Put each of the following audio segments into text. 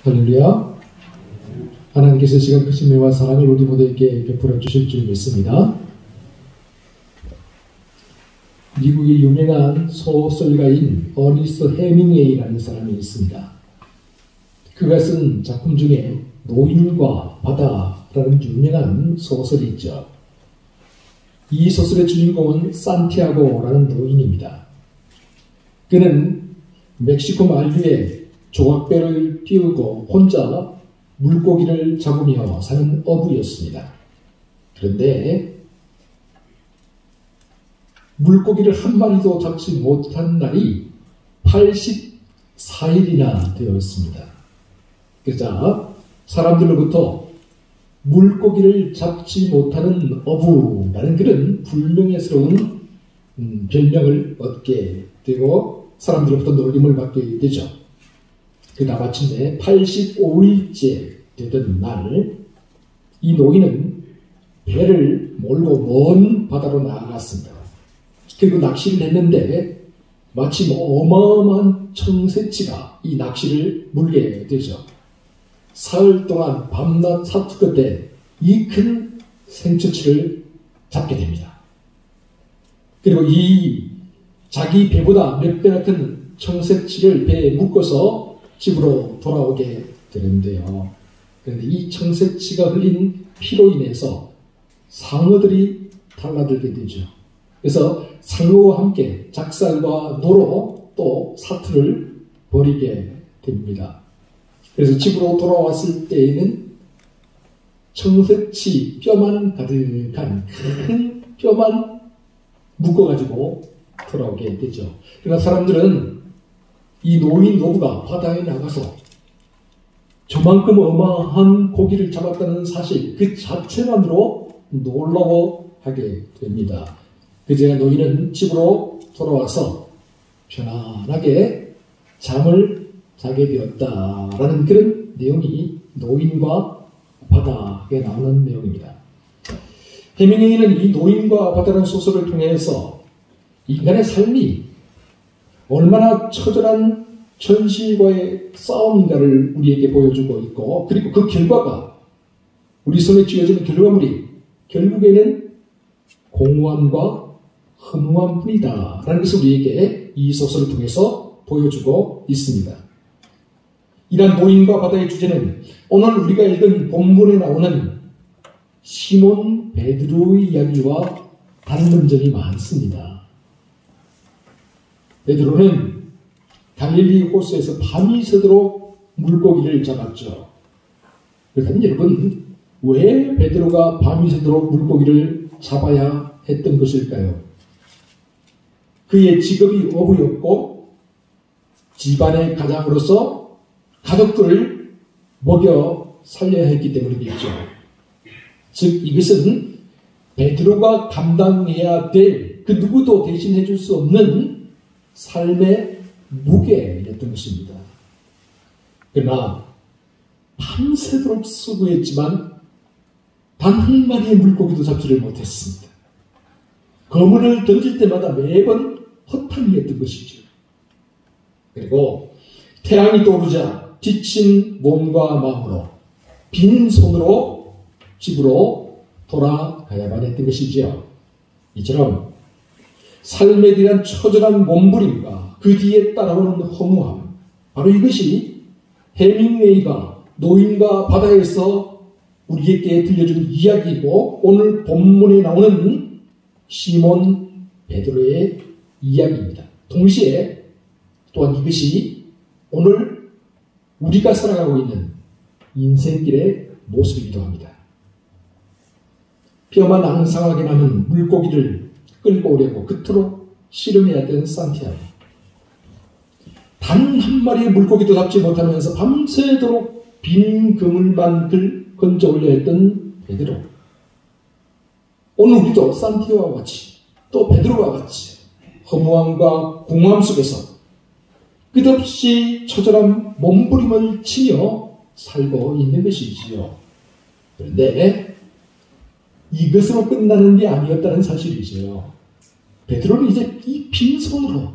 할렐루야. 하나님께서 시간 크신 은혜와 사랑을 우리 모두에게 베풀어 주실 줄 믿습니다. 미국의 유명한 소설가인 어니스트 해밍웨이라는 사람이 있습니다. 그가 쓴 작품 중에 노인과 바다라는 유명한 소설이 있죠. 이 소설의 주인공은 산티아고라는 노인입니다. 그는 멕시코 만류에 조각배를 띄우고 혼자 물고기를 잡으며 사는 어부였습니다. 그런데 물고기를 한 마리도 잡지 못한 날이 84일이나 되었습니다. 그러자 사람들로부터 물고기를 잡지 못하는 어부라는 그런 불명예스러운 별명을 얻게 되고 사람들로부터 놀림을 받게 되죠. 그러다 마침내 85일째 되던 날, 이 노인은 배를 몰고 먼 바다로 나아갔습니다. 그리고 낚시를 했는데 마침 어마어마한 청새치가 이 낚시를 물게 되죠. 사흘 동안 밤낮 사투 끝에 이 큰 생처치를 잡게 됩니다. 그리고 이 자기 배보다 몇 배나 큰 청새치를 배에 묶어서 집으로 돌아오게 되는데요. 그런데 이 청새치가 흘린 피로 인해서 상어들이 달라들게 되죠. 그래서 상어와 함께 작살과 노로 또 사투를 벌이게 됩니다. 그래서 집으로 돌아왔을 때에는 청새치 뼈만 가득한 큰 뼈만 묶어가지고 돌아오게 되죠. 그러나 사람들은 이 노인 노부가 바다에 나가서 저만큼 어마한 고기를 잡았다는 사실 그 자체만으로 놀라워하게 됩니다. 그제야 노인은 집으로 돌아와서 편안하게 잠을 자게 되었다라는 그런 내용이 노인과 바다에 나오는 내용입니다. 해밍웨이는 이 노인과 바다라는 소설을 통해서 인간의 삶이 얼마나 처절한 현실과의 싸움인가를 우리에게 보여주고 있고, 그리고 그 결과가 우리 손에 쥐어지는 결과물이 결국에는 공허함과 허무함 뿐이다 라는 것을 우리에게 이 소설을 통해서 보여주고 있습니다. 이러한 노인과 바다의 주제는 오늘 우리가 읽은 본문에 나오는 시몬 베드로의 이야기와 닮은 점이 많습니다. 베드로는 갈릴리 호수에서 밤이 새도록 물고기를 잡았죠. 그렇다면 여러분, 왜 베드로가 밤이 새도록 물고기를 잡아야 했던 것일까요? 그의 직업이 어부였고 집안의 가장으로서 가족들을 먹여 살려야 했기 때문이겠죠. 즉 이것은 베드로가 감당해야 될 그 누구도 대신해 줄 수 없는 삶의 무게였던 것입니다. 그러나 밤새도록 수고했지만 단 한 마리의 물고기도 잡지를 못했습니다. 그물을 던질 때마다 매번 허탕이었던 것이죠. 그리고 태양이 떠오르자 지친 몸과 마음으로 빈손으로 집으로 돌아가야만 했던 것이지요. 이처럼 삶에 대한 처절한 몸부림과 그 뒤에 따라오는 허무함, 바로 이것이 해밍웨이가 노인과 바다에서 우리에게 들려준 이야기이고 오늘 본문에 나오는 시몬 베드로의 이야기입니다. 동시에 또한 이것이 오늘 우리가 살아가고 있는 인생길의 모습이기도 합니다. 뼈만 앙상하게 남은 물고기를 끌고 오려고 그토록 씨름해야 되는 산티아고. 단 한 마리의 물고기도 잡지 못하면서 밤새도록 빈 그물만 건져 올려 했던 베드로. 오늘 우리도 산티아고와 같이 또 베드로와 같이 허무함과 공허함 속에서 끝없이 처절한 몸부림을 치며 살고 있는 것이지요. 그런데 이것으로 끝나는 게 아니었다는 사실이죠. 베드로는 이제 이 빈손으로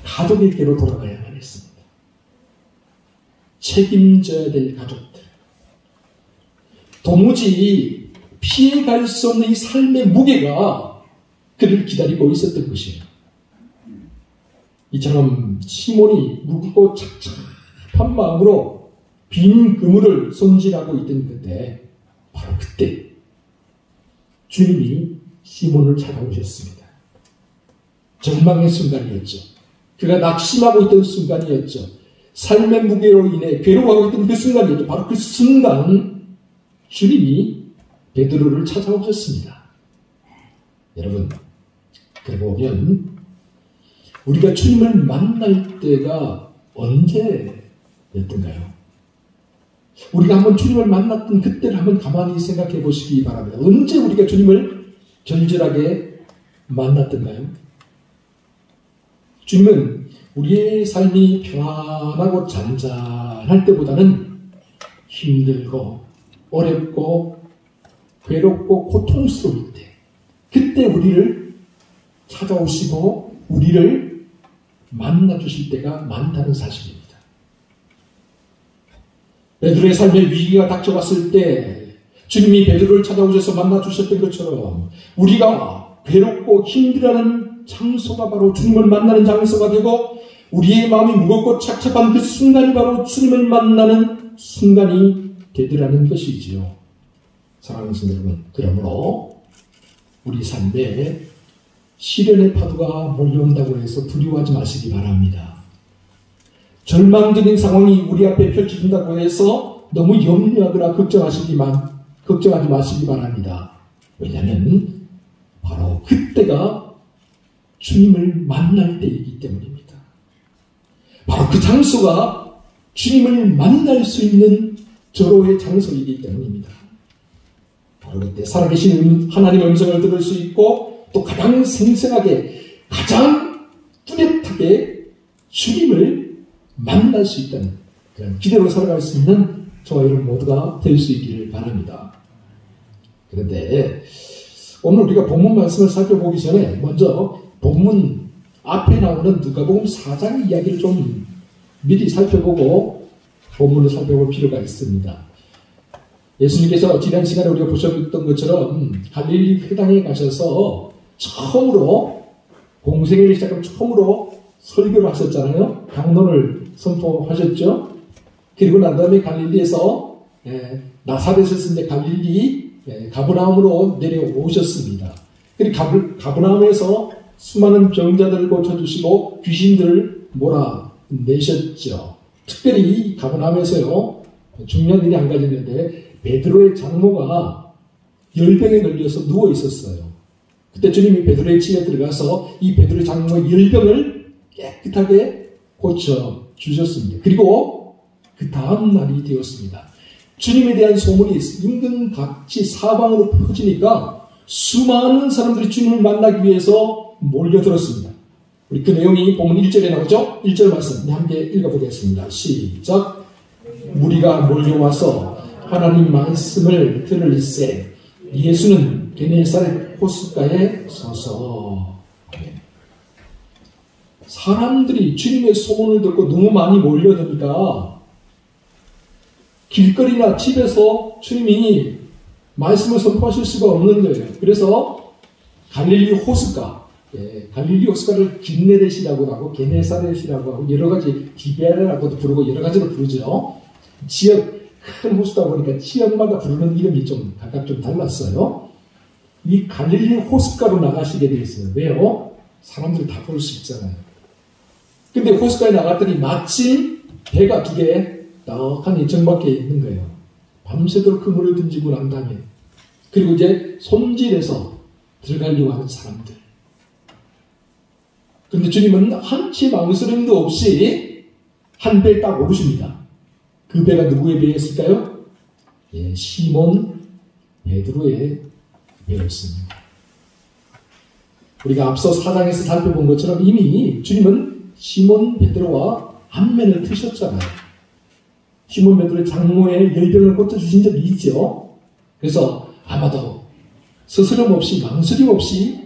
가족에게로 돌아가야만 했습니다. 책임져야 될 가족들, 도무지 피해갈 수 없는 이 삶의 무게가 그를 기다리고 있었던 것이에요. 이처럼 시몬이 무겁고 착잡한 마음으로 빈 그물을 손질하고 있던 그때, 바로 그때 주님이 시몬을 찾아오셨습니다. 절망의 순간이었죠. 그가 낙심하고 있던 순간이었죠. 삶의 무게로 인해 괴로워하고 있던 그 순간이었죠. 바로 그 순간 주님이 베드로를 찾아오셨습니다. 여러분, 그러고 보면 우리가 주님을 만날 때가 언제였던가요? 우리가 한번 주님을 만났던 그때를 한번 가만히 생각해 보시기 바랍니다. 언제 우리가 주님을 절절하게 만났던가요? 주님은 우리의 삶이 평안하고 잔잔할 때보다는 힘들고 어렵고 괴롭고 고통스러울 때, 그때 우리를 찾아오시고 우리를 만나주실 때가 많다는 사실입니다. 베드로의 삶에 위기가 닥쳐왔을 때 주님이 베드로를 찾아오셔서 만나주셨던 것처럼 우리가 괴롭고 힘들어하는 장소가 바로 주님을 만나는 장소가 되고, 우리의 마음이 무겁고 착잡한 그 순간이 바로 주님을 만나는 순간이 되더라는 것이지요. 사랑하는 성도 여러분, 그러므로 우리 삶에 시련의 파도가 몰려온다고 해서 두려워하지 마시기 바랍니다. 절망적인 상황이 우리 앞에 펼쳐진다고 해서 너무 염려하거나 걱정하지 마시기 바랍니다. 왜냐하면 바로 그때가 주님을 만날 때이기 때문입니다. 바로 그 장소가 주님을 만날 수 있는 절호의 장소이기 때문입니다. 바로 그때 살아계신 하나님의 음성을 들을 수 있고, 또 가장 생생하게, 가장 뚜렷하게 주님을 만날 수 있다는 그런 기대로 살아갈 수 있는 저와 여러분 모두가 될 수 있기를 바랍니다. 그런데 오늘 우리가 본문 말씀을 살펴보기 전에 먼저 본문 앞에 나오는 누가복음 4장 이야기를 좀 미리 살펴보고 본문을 살펴볼 필요가 있습니다. 예수님께서 지난 시간에 우리가 보셨던 것처럼 갈릴리 회당에 가셔서 처음으로 공생애를 시작하면 처음으로 설교를 하셨잖아요. 강론을 선포하셨죠. 그리고 난 다음에 갈릴리에서 나사렛에서 이제 갈릴리 가버나움으로 내려오셨습니다. 그리고 가버나움에서 수많은 병자들을 고쳐주시고 귀신들을 몰아내셨죠. 특별히 가버나움에서요, 중요한 일이 한 가지 있는데, 베드로의 장모가 열병에 걸려서 누워 있었어요. 그때 주님이 베드로의 집에 들어가서 이 베드로의 장모의 열병을 깨끗하게 고쳐 주셨습니다. 그리고 그 다음 날이 되었습니다. 주님에 대한 소문이 인근 각지 사방으로 퍼지니까 수많은 사람들이 주님을 만나기 위해서 몰려들었습니다. 우리 그 내용이 본문 1절에 나오죠? 1절 말씀 함께 읽어보겠습니다. 시작. 무리가 몰려와서 하나님 말씀을 들을세 예수는 게네사렛 호숫가에 서서. 사람들이 주님의 소문을 듣고 너무 많이 몰려드니까 길거리나 집에서 주님이 말씀을 선포하실 수가 없는 거예요. 그래서 갈릴리 호숫가, 갈릴리 호숫가를 긴네렛이라고 하고 게네사렛이라고 하고 여러 가지 디베라라고도 부르고 여러 가지로 부르죠. 지역, 큰 호수다 보니까 지역마다 부르는 이름이 좀 각각 좀 달랐어요. 이 갈릴리 호숫가로 나가시게 되어 있어요. 왜요? 사람들이 다 볼 수 있잖아요. 근데 호숫가에 나갔더니 마침 배가 두 개 떡하니 정박해 있는 거예요. 밤새도록 그물을 던지고 난 다음에, 그리고 이제 손질해서 들어가려고 하는 사람들. 그런데 주님은 한치 망설임도 없이 한 배에 딱 오르십니다. 그 배가 누구의 배였을까요? 시몬 베드로의 배였습니다. 우리가 앞서 4장에서 살펴본 것처럼 이미 주님은 시몬 베드로와 안면을 트셨잖아요. 시몬 베드로의 장모의 열병을 고쳐주신 적이 있죠. 그래서 아마도 스스럼 없이 망설임 없이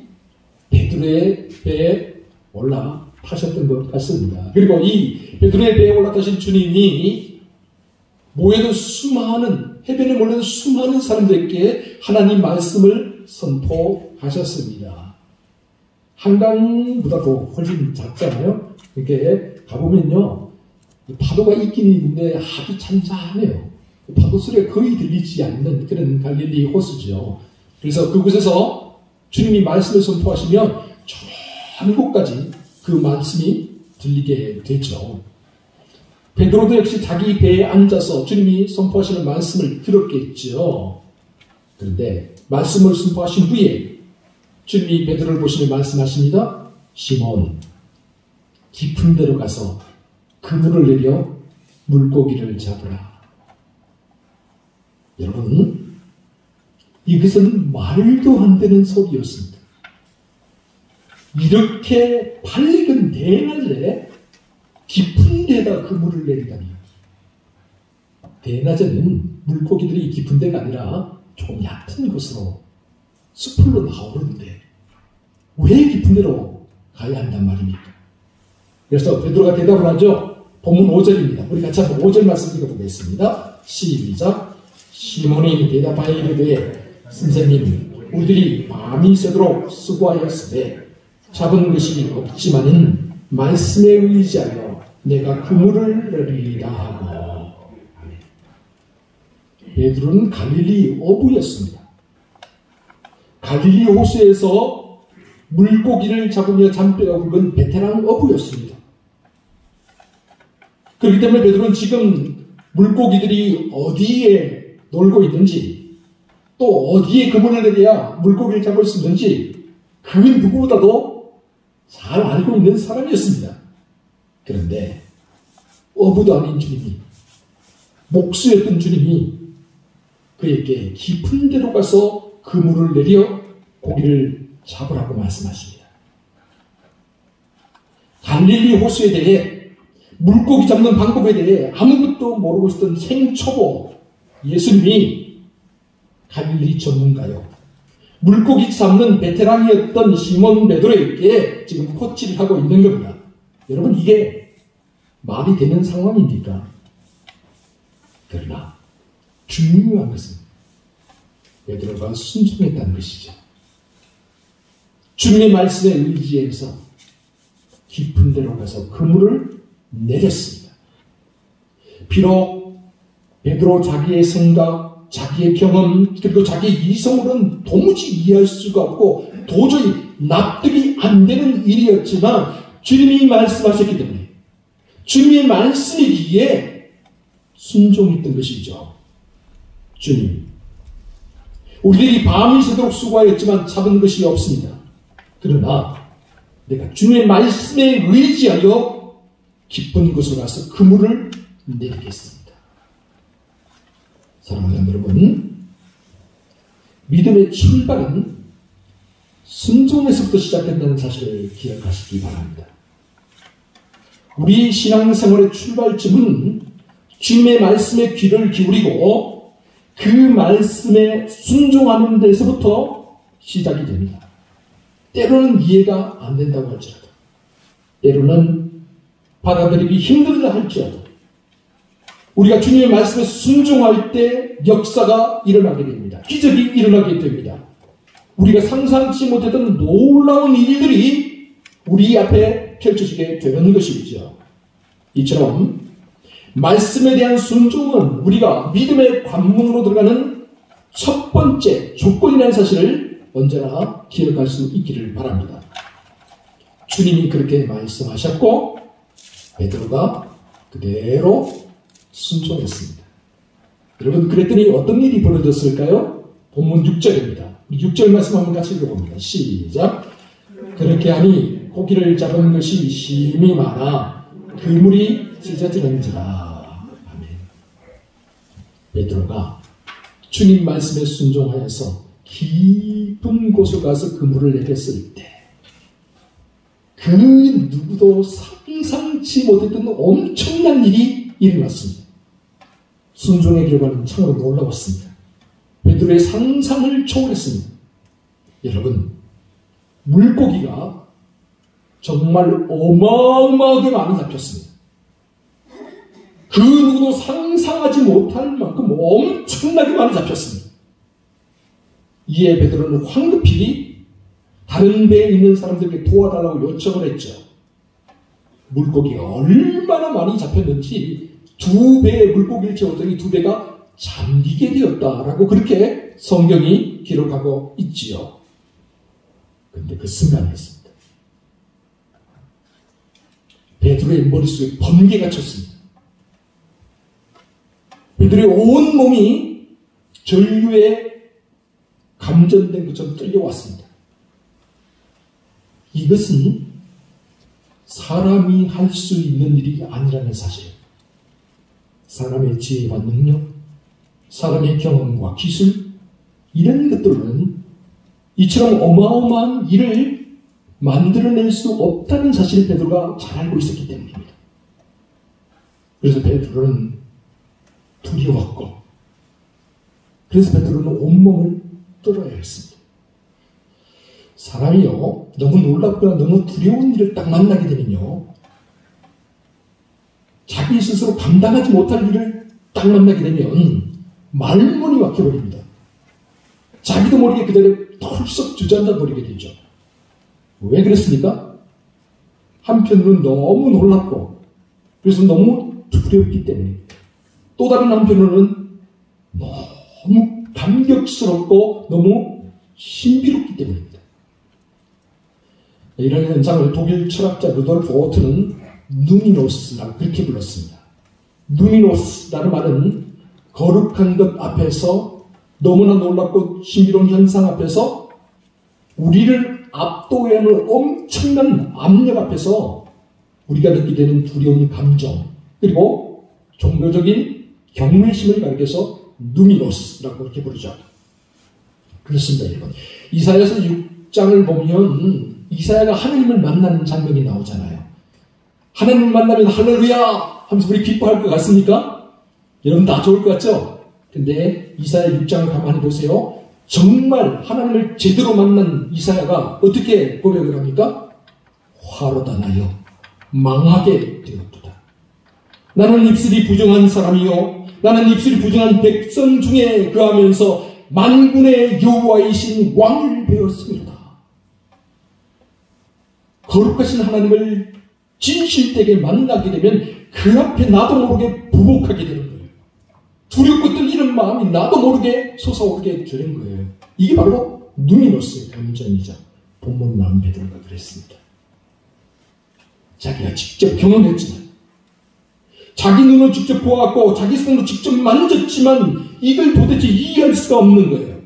베드로의 배에 올라타셨던 것 같습니다. 그리고 이 베드로의 배에 올라타신 주님이 모여든 수많은, 해변에 몰려든 수많은 사람들에게 하나님 말씀을 선포하셨습니다. 한강보다도 훨씬 작잖아요. 이렇게 가보면요, 파도가 있긴 있는데 아주 잔잔해요. 파도 소리가 거의 들리지 않는 그런 갈릴리 호수죠. 그래서 그곳에서 주님이 말씀을 선포하시면 저 한곳까지 그 말씀이 들리게 되죠. 베드로도 역시 자기 배에 앉아서 주님이 선포하시는 말씀을 들었겠죠. 그런데 말씀을 선포하신 후에 주님이 베드로를 보시며 말씀하십니다. 시몬, 깊은 데로 가서 그물을 내려 물고기를 잡으라. 여러분, 이것은 말도 안 되는 소리였습니다. 이렇게 밝은 대낮에 깊은 데다 그물을 내리다니. 대낮에는 물고기들이 깊은 데가 아니라 조금 얕은 곳으로 숲으로 나오는데 왜 깊은 데로 가야 한단 말입니까? 그래서 베드로가 대답을 하죠. 본문 5절입니다. 우리 같이 한번 5절 말씀 읽어보겠습니다. 시작. 시몬이 대답하여 이르되 선생님, 우리들이 밤이 새도록 수고하였으되 잡은 것이 없지만은 말씀에 의지하여 내가 그물을 내리리라 하고. 베드로는 갈릴리 어부였습니다. 갈릴리 호수에서 물고기를 잡으며 잔뼈가 굵은 베테랑 어부였습니다. 그렇기 때문에 베드로는 지금 물고기들이 어디에 놀고 있는지, 또 어디에 그물을 내려야 물고기를 잡을 수 있는지 그 누구보다도 잘 알고 있는 사람이었습니다. 그런데 어부도 아닌 주님이, 목수였던 주님이 그에게 깊은 데로 가서 그물을 내려 고기를 잡으라고 말씀하십니다. 갈릴리 호수에 대해, 물고기 잡는 방법에 대해 아무것도 모르고 있었던 생초보 예수님이 갈릴리 전문가요, 물고기 잡는 베테랑이었던 시몬 베드로에게 지금 코치를 하고 있는 겁니다. 여러분, 이게 말이 되는 상황입니까? 그러나 중요한 것은 베드로가 순종했다는 것이죠. 주님의 말씀에 의지해서 깊은 데로 가서 그물을 내렸습니다. 비록 베드로 자기의 생각, 자기의 경험, 그리고 자기의 이성으로는 도무지 이해할 수가 없고 도저히 납득이 안 되는 일이었지만 주님이 말씀하셨기 때문에 주님의 말씀이기에 순종했던 것이죠. 주님, 우리들이 밤이 새도록 수고하였지만 잡은 것이 없습니다. 그러나 내가 주님의 말씀에 의지하여 깊은 곳으로 가서 그물을 내리겠습니다. 사랑하는 여러분, 믿음의 출발은 순종에서부터 시작된다는 사실을 기억하시기 바랍니다. 우리 신앙생활의 출발점은 주님의 말씀에 귀를 기울이고 그 말씀에 순종하는 데서부터 시작이 됩니다. 때로는 이해가 안 된다고 할지라도, 때로는 받아들이기 힘들다 할지라도 우리가 주님의 말씀에 순종할 때 역사가 일어나게 됩니다. 기적이 일어나게 됩니다. 우리가 상상치 못했던 놀라운 일들이 우리 앞에 펼쳐지게 되는 것이죠. 이처럼 말씀에 대한 순종은 우리가 믿음의 관문으로 들어가는 첫 번째 조건이라는 사실을 언제나 기억할 수 있기를 바랍니다. 주님이 그렇게 말씀하셨고 베드로가 그대로 순종했습니다. 여러분, 그랬더니 어떤 일이 벌어졌을까요? 본문 6절입니다. 6절 말씀 한번 같이 읽어봅니다. 시작. 그렇게 하니 고기를 잡은 것이 심히 많아 그물이 찢어지는지라. 아멘. 베드로가 주님 말씀에 순종하여서 깊은 곳에 가서 그물을 내렸을 때 그 누구도 상상치 못했던 엄청난 일이 일어났습니다. 순종의 결과는 참으로 놀라웠습니다. 베드로의 상상을 초월했습니다. 여러분, 물고기가 정말 어마어마하게 많이 잡혔습니다. 그 누구도 상상하지 못할 만큼 엄청나게 많이 잡혔습니다. 이에 베드로는 황급히 다른 배에 있는 사람들에게 도와달라고 요청을 했죠. 물고기 얼마나 많이 잡혔는지 2배의 물고기를 채웠더니 2배가 잠기게 되었다라고 그렇게 성경이 기록하고 있지요. 그런데 그 순간이었습니다. 베드로의 머릿속에 번개가 쳤습니다. 베드로의 온 몸이 전류에 감전된 것처럼 떨려왔습니다. 이것은 사람이 할 수 있는 일이 아니라는 사실. 사람의 지혜와 능력, 사람의 경험과 기술, 이런 것들은 이처럼 어마어마한 일을 만들어낼 수 없다는 사실을 베드로가 잘 알고 있었기 때문입니다. 그래서 베드로는 두려웠고, 그래서 베드로는 온몸을 떨어야 했습니다. 사람이요, 너무 놀랍거나 너무 두려운 일을 딱 만나게 되면요, 자기 스스로 감당하지 못할 일을 딱 만나게 되면 말문이 막혀버립니다. 자기도 모르게 그 자리에 털썩 주저앉아 버리게 되죠. 왜 그랬습니까? 한편으로는 너무 놀랍고, 그래서 너무 두렵기 때문에, 또 다른 한편으로는 너무 감격스럽고 너무 신비롭기 때문입니다. 이런 현상을 독일 철학자 루돌프 오트는 누미노스라고 그렇게 불렀습니다. 누미노스라는 말은 거룩한 것 앞에서, 너무나 놀랍고 신비로운 현상 앞에서, 우리를 압도해야 하는 엄청난 압력 앞에서 우리가 느끼게 되는 두려운 감정, 그리고 종교적인 경외심을 가리켜서 누미노스라고 그렇게 부르죠. 그렇습니다, 여러분. 이사야서 6장을 보면 이사야가 하나님을 만나는 장면이 나오잖아요. 하나님을 만나면 할렐루야 하면서 우리 기뻐할 것 같습니까? 여러분 다 좋을 것 같죠? 근데 이사야 6장을 가만히 보세요. 정말 하나님을 제대로 만난 이사야가 어떻게 고백을 합니까? 화로다 나여 망하게 되었도다. 나는 입술이 부정한 사람이요, 나는 입술이 부정한 백성 중에 거하면서 만군의 여호와이신 왕을 배웠습니다. 거룩하신 하나님을 진실되게 만나게 되면 그 앞에 나도 모르게 부복하게 되는 거예요. 두렵고 떨리는 마음이 나도 모르게 솟아오르게 되는 거예요. 이게 바로 누미노스의 감정이죠. 본문 나온 베드로가 그랬습니다. 자기가 직접 경험했지만, 자기 눈으로 직접 보았고 자기 손으로 직접 만졌지만 이걸 도대체 이해할 수가 없는 거예요.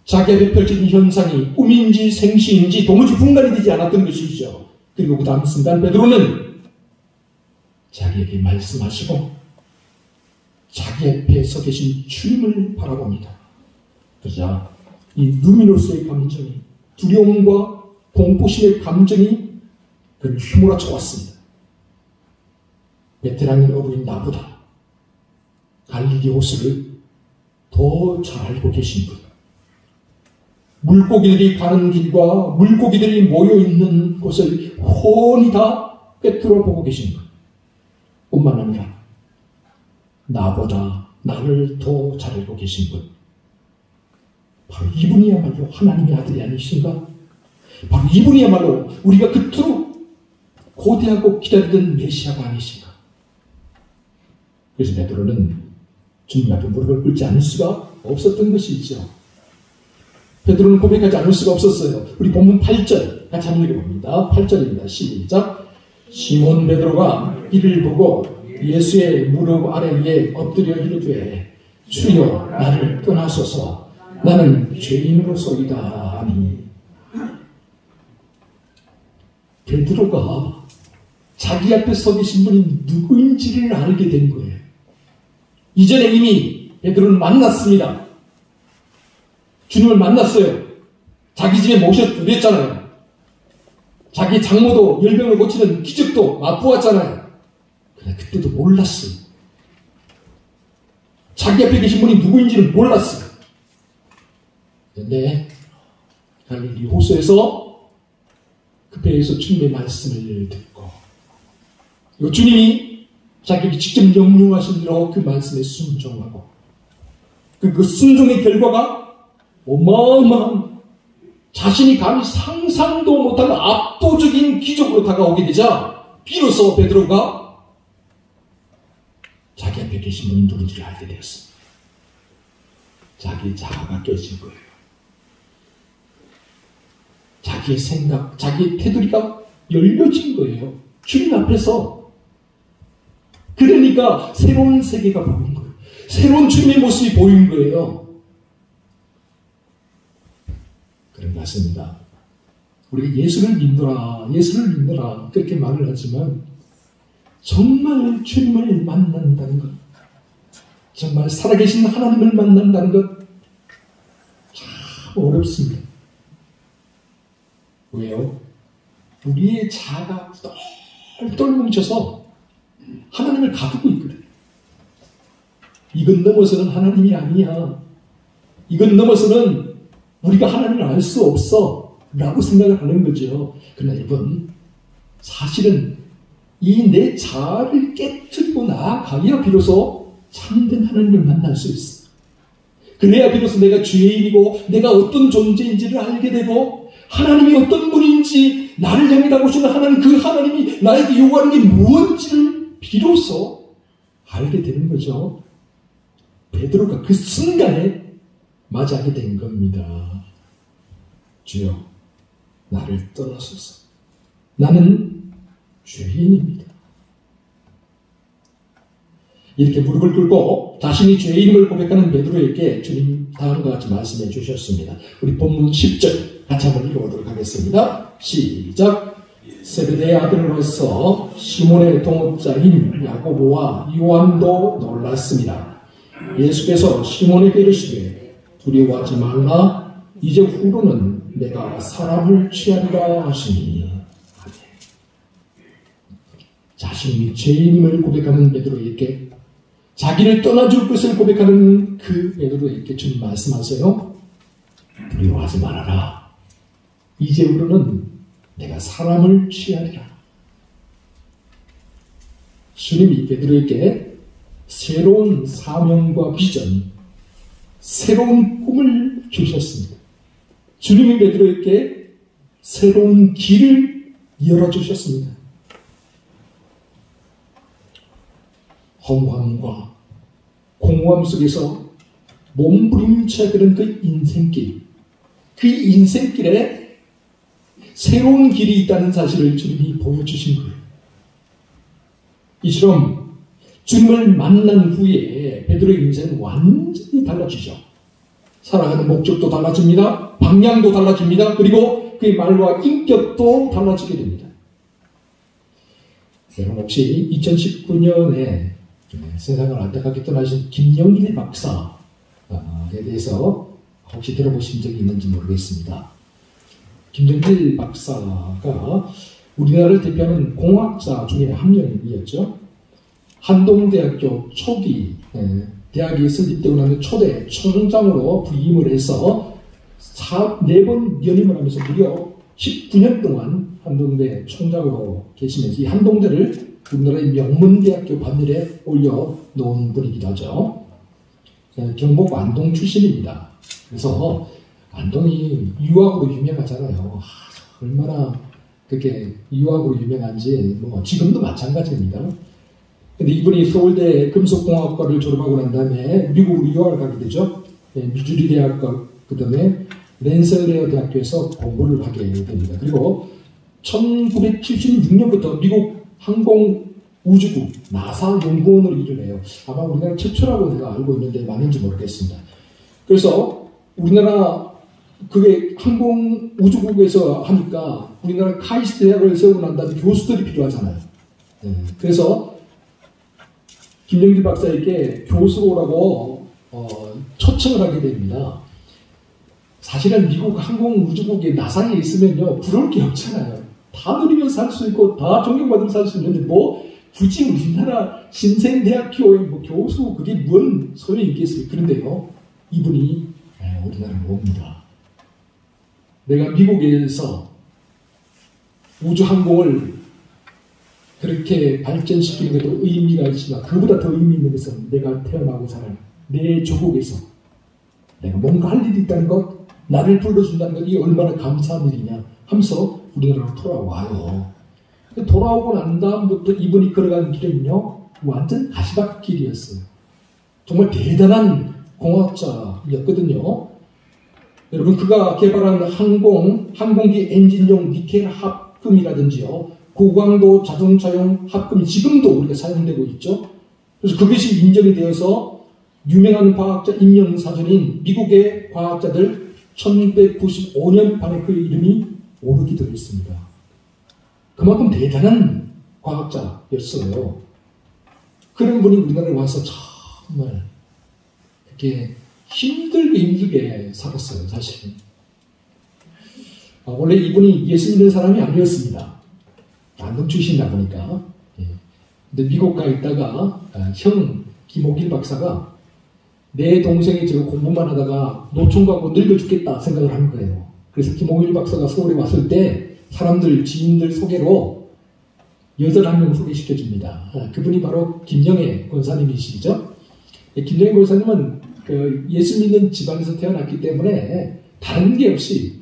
자기 앞에 펼쳐진 현상이 꿈인지 생시인지 도무지 분간이 되지 않았던 것이죠. 그리고 그 다음 순간 베드로는 자기에게 말씀하시고 자기 앞에 서 계신 주님을 바라봅니다. 그러자 이 누미노스의 감정이, 두려움과 공포심의 감정이 그를 휘몰아쳐 왔습니다. 베테랑인 어부인 나보다 갈릴리 호수를 더 잘 알고 계신 분, 물고기들이 가는 길과 물고기들이 모여있는 곳을 훤히 다 꿰뚫어 보고 계신 분, 뿐만 아니라 나보다 나를 더 잘 알고 계신 분, 바로 이분이야말로 하나님의 아들이 아니신가? 바로 이분이야말로 우리가 그토록 고대하고 기다리던 메시아가 아니신가? 그래서 베드로는 주님 앞에 무릎을 꿇지 않을 수가 없었던 것이죠. 베드로는 고백하지 않을 수가 없었어요. 우리 본문 8절 같이 한번 읽어봅니다. 8절입니다. 시작. 시몬 베드로가 이를 보고 예수의 무릎 아래에 엎드려 이르되 주여 나를 떠나소서 나는 죄인으로소이다 하니. 베드로가 자기 앞에 서 계신 분이 누구인지를 알게 된 거예요. 이전에 이미 베드로는 만났습니다. 주님을 만났어요. 자기 집에 모셔드렸잖아요. 자기 장모도 열병을 고치는 기적도 맛보았잖아요. 그런데 그때도 몰랐어요. 자기 앞에 계신 분이 누구인지를 몰랐어요. 그런데 갈릴리 호수에서 그 배에서 주님의 말씀을 듣고, 주님이 자기에게 직접 명령하신 대로 그 말씀에 순종하고 그 순종의 결과가 어마어마한 자신이 감히 상상도 못한 압도적인 기적으로 다가오게 되자 비로소 베드로가 자기 앞에 계신 분이 누군지를 알게 되었습니다. 자기 자아가 깨진 거예요. 자기의 생각, 자기의 테두리가 열려진 거예요. 주님 앞에서. 그러니까 새로운 세계가 보인 거예요. 새로운 주님의 모습이 보인 거예요. 그런 것 같습니다. 우리가 예수를 믿노라, 예수를 믿노라 그렇게 말을 하지만 정말 주님을 만난다는 것, 정말 살아계신 하나님을 만난다는 것 참 어렵습니다. 왜요? 우리의 자아가 똘똘 뭉쳐서 하나님을 가두고 있거든요. 이건 넘어서는 하나님이 아니야. 이건 넘어서는 우리가 하나님을 알 수 없어 라고 생각을 하는 거죠. 그러나 여러분, 사실은 이 내 자아를 깨뜨리고 나아가야 비로소 참된 하나님을 만날 수 있어. 그래야 비로소 내가 죄인이고 내가 어떤 존재인지를 알게 되고 하나님이 어떤 분인지 나를 향해 다가오시는 하나님, 그 하나님이 나에게 요구하는 게 무엇인지를 비로소 알게 되는 거죠. 베드로가 그 순간에 맞이하게 된 겁니다. 주여, 나를 떠나소서. 나는 죄인입니다. 이렇게 무릎을 꿇고 자신이 죄인임을 고백하는 베드로에게 주님 다음과 같이 말씀해 주셨습니다. 우리 본문 10절 같이 한번 읽어보도록 하겠습니다. 시작. 세베대의 아들로서 시몬의 동업자인 야고보와 요한도 놀랐습니다. 예수께서 시몬에게 이르시되 두려워하지 말라. 이제 후로는 내가 사람을 취하리라 하시니. 자신이 죄인임을 고백하는 베드로에게, 자기를 떠나줄 것을 고백하는 그 베드로에게 주님 말씀하세요. 두려워하지 말아라. 이제부로는 내가 사람을 취하리라. 주님이 베드로에게 새로운 사명과 비전, 새로운 꿈을 주셨습니다. 주님이 베드로에게 새로운 길을 열어주셨습니다. 허무함과 공허함 속에서 몸부림쳐야 되는 그 인생길, 그 인생길에 새로운 길이 있다는 사실을 주님이 보여주신 거예요. 이처럼 주님을 만난 후에 베드로의 인생은 완전히 달라지죠. 살아가는 목적도 달라집니다. 방향도 달라집니다. 그리고 그의 말과 인격도 달라지게 됩니다. 여러분 혹시 2019년에 세상을 안타깝게 떠나신 김영길 박사에 대해서 혹시 들어보신 적이 있는지 모르겠습니다. 김영길 박사가 우리나라를 대표하는 공학자 중에 한 명이었죠. 한동대학교 초기 대학이 설립되고 나면 초대 총장으로 부임을 해서 4번 연임을 하면서 무려 19년 동안 한동대 총장으로 계시면서 이 한동대를 우리나라의 명문대학교 반열에 올려놓은 분이기도 하죠. 경북 안동 출신입니다. 그래서 안동이 유학으로 유명하잖아요. 얼마나 그렇게 유학으로 유명한지 뭐 지금도 마찬가지입니다. 근데 이분이 서울대 금속공학과를 졸업하고 난 다음에 미국으로 유학을 가게 되죠. 미주리 대학과 그 다음에 랜서레어 대학교에서 공부를 하게 됩니다. 그리고 1976년부터 미국 항공우주국 나사 연구원으로 일을 해요. 아마 우리나라 최초라고 제가 알고 있는데 맞는지 모르겠습니다. 그래서 우리나라 그게 항공우주국에서 하니까 우리나라 카이스트 대학을 세우고 난 다음에 교수들이 필요하잖아요. 그래서 김영길 박사에게 교수라고 초청을 하게 됩니다. 사실은 미국 항공우주국에 나사에 있으면요 부러울 게 없잖아요. 다 누리면 살 수 있고 다 존경받으면 살 수 있는데 뭐 굳이 우리나라 신생대학교의 뭐 교수 그게 뭔 소용이 있겠어요. 그런데요 이분이 우리나라로 옵니다. 내가 미국에서 우주항공을 그렇게 발전시키는 것도 의미가 있지만 그보다 더 의미 있는 것은 내가 태어나고 자란 내 조국에서 내가 뭔가 할 일이 있다는 것, 나를 불러준다는 것, 이 얼마나 감사한 일이냐 하면서 우리나라로 돌아와요. 돌아오고 난 다음부터 이분이 걸어간 길은요, 완전 가시밭길이었어요. 정말 대단한 공학자였거든요. 여러분, 그가 개발한 항공기 엔진용 니켈 합금이라든지요, 고강도 자동차용 합금이 지금도 우리가 사용되고 있죠. 그래서 그것이 인정이 되어서 유명한 과학자 인명사전인 미국의 과학자들 1995년 반에 그 이름이 오르기도 했습니다. 그만큼 대단한 과학자였어요. 그런 분이 우리나라에 와서 정말 이렇게 힘들게 살았어요, 사실은. 원래 이분이 예수 믿는 사람이 아니었습니다. 안동 출신이다 보니까. 근데 미국 가 있다가 형 김옥일 박사가 내 동생이 지금 공부만 하다가 노총 가고 늙어 죽겠다 생각을 한 거예요. 그래서 김옥일 박사가 서울에 왔을 때 사람들, 지인들 소개로 여자 한 명 소개시켜줍니다. 그분이 바로 김영애 권사님이시죠. 김영애 권사님은 그 예수 믿는 집안에서 태어났기 때문에 다른 게 없이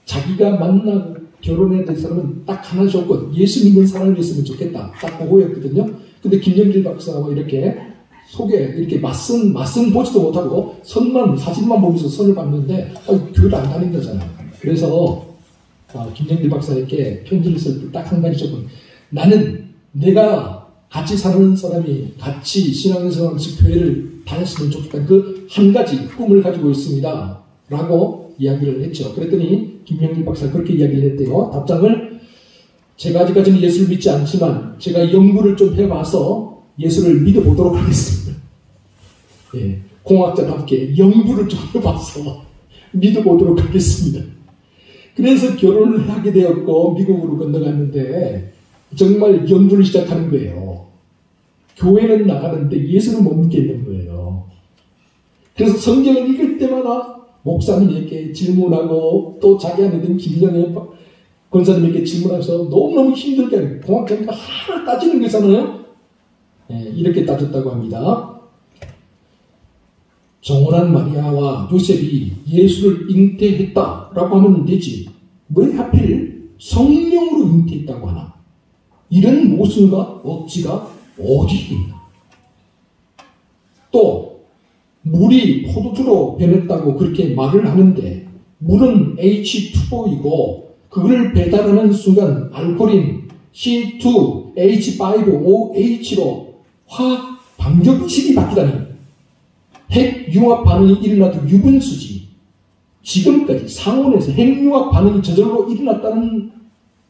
자기가 만나고 결혼해야 될 사람은 딱 하나 조건, 예수 믿는 사람이었으면 좋겠다. 딱 그거였거든요. 근데 김영길 박사와 이렇게 이렇게 맞선 보지도 못하고 사진만 보면서 선을 봤는데 교회를 안 다닌다잖아요. 그래서 김영길 박사에게 편지를 쓸 때 딱 한 가지 조건, 나는 내가 같이 사는 사람이 같이 신앙생활하면서 교회를 다녔으면 좋겠다. 그 한 가지 꿈을 가지고 있습니다. 라고 이야기를 했죠. 그랬더니 김영길 박사가 그렇게 이야기를 했대요. 답장을, 제가 아직까지는 예수를 믿지 않지만 제가 연구를 좀 해봐서 예수를 믿어보도록 하겠습니다. 예, 공학자답게 연구를 좀 해봐서 믿어보도록 하겠습니다. 그래서 결혼을 하게 되었고 미국으로 건너갔는데 정말 연구를 시작하는 거예요. 교회는 나가는데 예수는 못 믿겠는 거예요. 그래서 성경을 읽을 때마다 목사님에게 질문하고 또 자기 안에 든 김영애 권사님에게 질문하면서 너무너무 힘들게 하는 거예요. 공학자니까 하나 따지는 거잖아요. 예, 이렇게 따졌다고 합니다. 정혼한 마리아와 요셉이 예수를 잉태했다라고 하면 되지. 왜 하필 성령으로 잉태했다고 하나? 이런 모순과 억지가 어디 있나? 또 물이 포도주로 변했다고 그렇게 말을 하는데 물은 H2O이고 그걸 배달하는 순간 알코올인 C2H5OH로 화학 방정식이 바뀌다니, 핵융합 반응이 일어나도 유분수지. 지금까지 상온에서 핵융합 반응이 저절로 일어났다는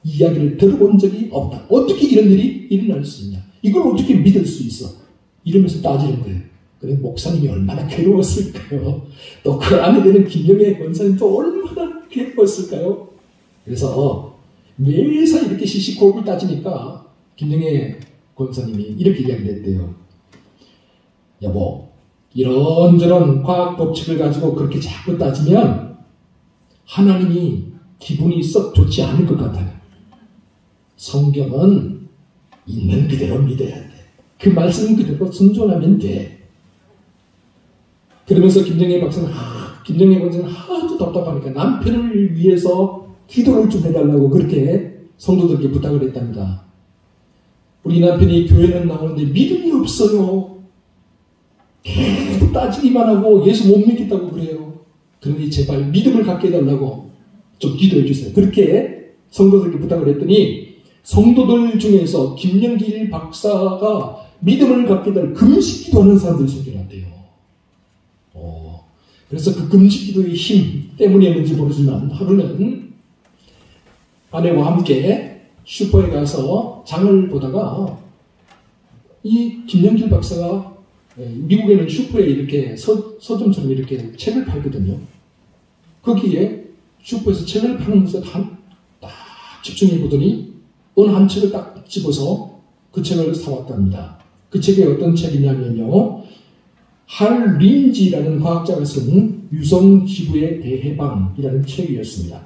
이야기를 들어본 적이 없다. 어떻게 이런 일이 일어날 수 있냐? 이걸 어떻게 믿을 수 있어? 이러면서 따지는 거예요. 그래, 목사님이 얼마나 괴로웠을까요? 또 그 안에 되는 김영애 권사님도 얼마나 괴로웠을까요? 그래서 매사 이렇게 시시콜콜 따지니까 김영애 권사님이 이렇게 이야기를 했대요. 여보, 이런저런 과학 법칙을 가지고 그렇게 자꾸 따지면 하나님이 기분이 썩 좋지 않을 것 같아요. 성경은 있는 그대로 믿어야 돼. 그 말씀 그대로 순종하면 돼. 그러면서 김영애 박사는 김영애 권사는 하도 답답하니까 남편을 위해서 기도를 좀 해달라고 그렇게 성도들에게 부탁을 했답니다. 우리 남편이 교회는 나오는데 믿음이 없어요. 계속 따지기만 하고 예수 못 믿겠다고 그래요. 그러니 제발 믿음을 갖게 해달라고 좀 기도해 주세요. 그렇게 성도들에게 부탁을 했더니 성도들 중에서 김영길 박사가 믿음을 갖게 해달라고 금식 기도하는 사람들이 생겨났대요. 그래서 그 금식 기도의 힘 때문이었는지 모르지만 하루는 아내와 함께 슈퍼에 가서 장을 보다가 이 김영길 박사가, 미국에는 슈퍼에 이렇게 서점처럼 이렇게 책을 팔거든요. 거기에 슈퍼에서 책을 파면서 딱 집중해 보더니 어느 한 책을 딱 집어서 그 책을 사왔답니다. 그 책이 어떤 책이냐면요, 할 린지라는 과학자가 쓴 유성지구의 대해방이라는 책이었습니다.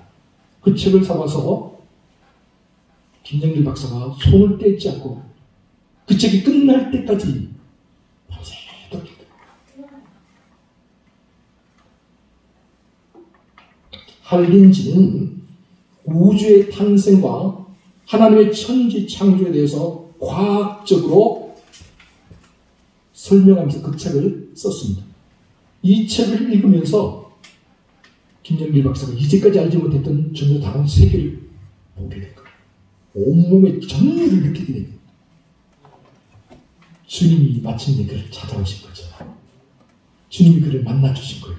그 책을 사와서 김영길 박사가 손을 떼지 않고 그 책이 끝날 때까지 밤새도록 할린지는 우주의 탄생과 하나님의 천지 창조에 대해서 과학적으로 설명하면서 그 책을 썼습니다. 이 책을 읽으면서 김영길 박사가 이제까지 알지 못했던 전혀 다른 세계를 보게 된 거예요. 온몸의 전율을 느끼게 됩니다. 주님이 마침내 그를 찾아오신 거죠. 주님이 그를 만나주신 거예요.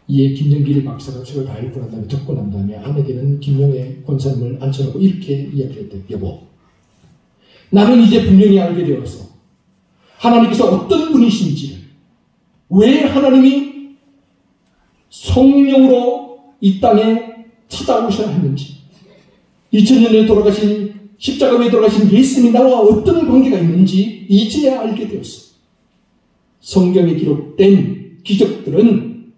이에 김영길 박사가 책을 다 읽고 난 다음에 접고 난 다음에 아내되는 김영애 권사님을 앉혀놓고 이렇게 이야기를 했대요. 여보, 나는 이제 분명히 알게 되어서 하나님께서 어떤 분이신지를, 왜 하나님이 성령으로 이 땅에 찾아오셔야 했는지, 2000년 전에 돌아가신 십자가 위에 돌아가신 예수님이 나와 어떤 관계가 있는지 이제야 알게 되었어. 성경에 기록된 기적들은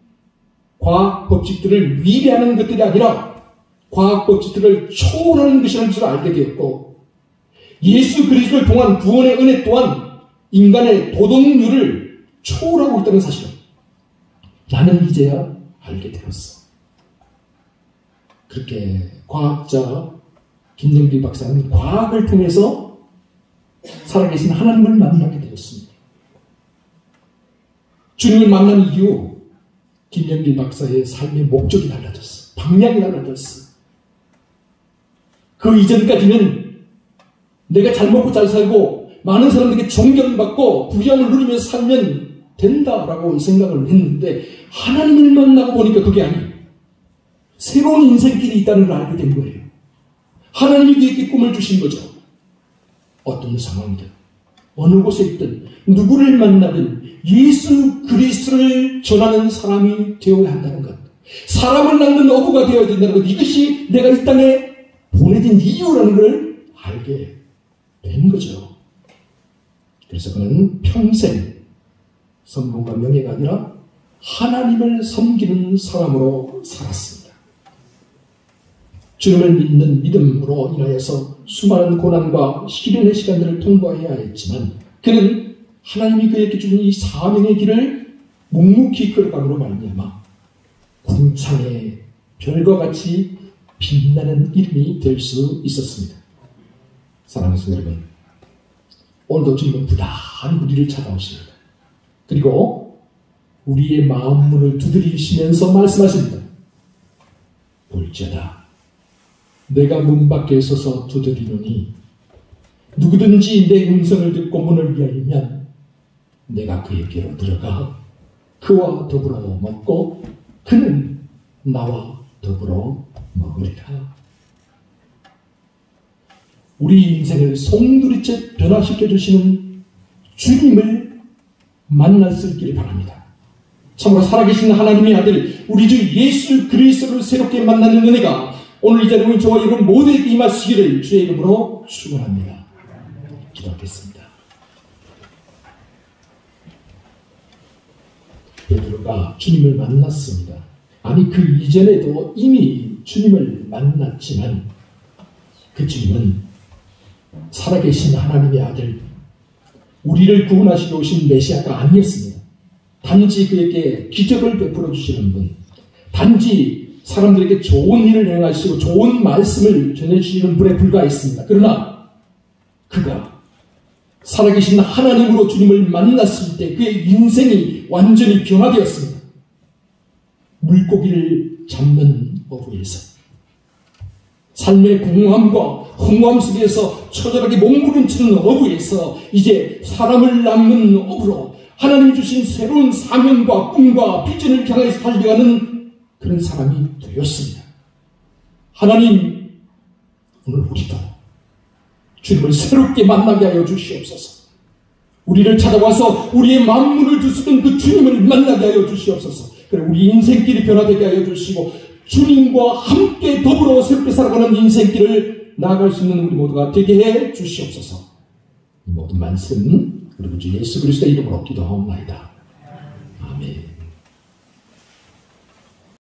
과학 법칙들을 위배하는 것들이 아니라 과학 법칙들을 초월하는 것이라는 것을 알게 되었고, 예수 그리스도를 통한 구원의 은혜 또한 인간의 도덕률을 초월하고 있다는 사실을 나는 이제야 알게 되었어. 그렇게 과학자 김영길 박사는 과학을 통해서 살아계신 하나님을 만나게 되었습니다. 주님을 만난 이후 김영길 박사의 삶의 목적이 달라졌어. 방향이 달라졌어. 그 이전까지는 내가 잘 먹고 잘 살고 많은 사람들에게 존경받고 부귀함을 누리면서 살면 된다라고 생각을 했는데, 하나님을 만나고 보니까 그게 아니에요. 새로운 인생길이 있다는 걸 알게 된 거예요. 하나님이 그에게 꿈을 주신 거죠. 어떤 상황이든 어느 곳에 있든 누구를 만나든 예수 그리스도를 전하는 사람이 되어야 한다는 것, 사람을 낳는 어부가 되어야 된다는 것, 이것이 내가 이 땅에 보내진 이유라는 걸 알게 된 거죠. 그래서 그는 평생 성공과 명예가 아니라 하나님을 섬기는 사람으로 살았습니다. 주님을 믿는 믿음으로 인하여서 수많은 고난과 시련의 시간들을 통과해야 했지만, 그는 하나님이 그에게 주신 이 사명의 길을 묵묵히 걸어감으로 말미암아 궁창의 별과 같이 빛나는 이름이 될 수 있었습니다. 사랑하는 성도 여러분, 오늘도 주님은 부단히 우리를 찾아오십니다. 그리고 우리의 마음 문을 두드리시면서 말씀하십니다. 볼지어다, 내가 문 밖에 서서 두드리노니 누구든지 내 음성을 듣고 문을 열면 내가 그에게로 들어가 그와 더불어 먹고 그는 나와 더불어 먹으리라. 우리 인생을 송두리째 변화시켜 주시는 주님을 만날 수 있기를 바랍니다. 참으로 살아계신 하나님의 아들 우리 주 예수 그리스도를 새롭게 만나는 은혜가 오늘 이 자리에 있는 저와 여러분 모두에게 임하시기를 주의 이름으로 축원합니다. 기도하겠습니다. 베드로가 주님을 만났습니다. 아니 그 이전에도 이미 주님을 만났지만 그 주님은 살아계신 하나님의 아들, 우리를 구원하시러 오신 메시아가 아니었습니다. 단지 그에게 기적을 베풀어 주시는 분, 단지 사람들에게 좋은 일을 행하시고 좋은 말씀을 전해주시는 분에 불과했습니다. 그러나 그가 살아계신 하나님으로 주님을 만났을 때 그의 인생이 완전히 변화되었습니다. 물고기를 잡는 어부에서, 삶의 공허함과 허무함 속에서 처절하게 몸부림치는 어부에서 이제 사람을 낳는 어부로 하나님이 주신 새로운 사명과 꿈과 비전을 향해서 달려가는 그런 사람이 되었습니다. 하나님, 오늘 우리도 주님을 새롭게 만나게 하여 주시옵소서. 우리를 찾아와서 우리의 만물을 주시던 그 주님을 만나게 하여 주시옵소서. 그래 우리 인생길이 변화되게 하여 주시고 주님과 함께 더불어 새롭게 살아가는 인생길을 나아갈 수 있는 우리 모두가 되게 해 주시옵소서. 이 모든 말씀 우리 주 예수 그리스도의 이름으로 기도하옵나이다.